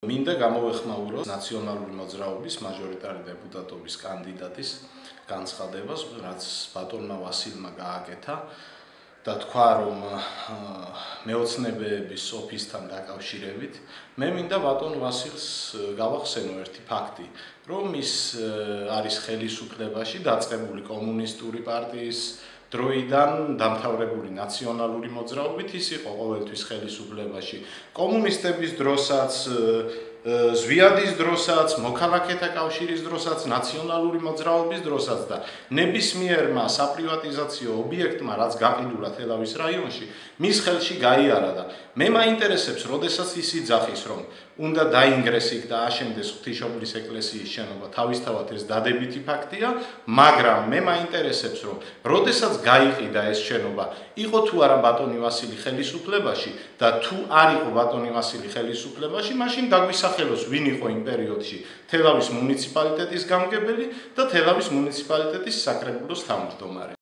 მინდა გამოვეხმაუროს ნაციონალური მოძრაობის მაჟორიტარი დეპუტატობის კანდიდატის განცხადებას, რაც ბატონმა ვასილმა გააკეთა და თქვა, რომ მეოცნებების ოფისთან დაკავშირებით მე მინდა ბატონ ვასილს გავახსენო ერთი ფაქტი, რომ ის არის ხელისუფლებაში დაწყებული კომუნისტური პარტიის დროიდან დამთავრებული ნაციონალური მოძრაობით, ის იყო ყოველთვის ხელისუფლებაში კომუნისტების დროსაც, ზვიადის დროსაც, მოქალაქეთა კავშირის დროსაც, ნაციონალური მოძრაობის დროსაც და ნებისმიერმა საპრივატიზაციო ობიექტმა, რაც გაყიდულა თელავის რაიონში, მის ხელში გაიარა და მე მაინტერესებს, როდესაც ის იძახის, რომ უნდა დაინგრეს იქ და აშენდეს ღვთისმშობლის ეკლესიის შენობა, თავისთავად ეს დადებითი ფაქტია, მაგრამ მე მაინტერესებს, რომ როდესაც გაიყიდა ეს შენობა, იყო თუ არა ბატონი ვასილი ხელისუფლებაში და თუ არ იყო ბატონი ვასილი ხელისუფლებაში, მაშინ დაგვისახელოს, ვინ იყო იმ პერიოდში თელავის მუნიციპალიტეტის გამგებელი და თელავის მუნიციპალიტეტის საკრებულოს თავმჯდომარე.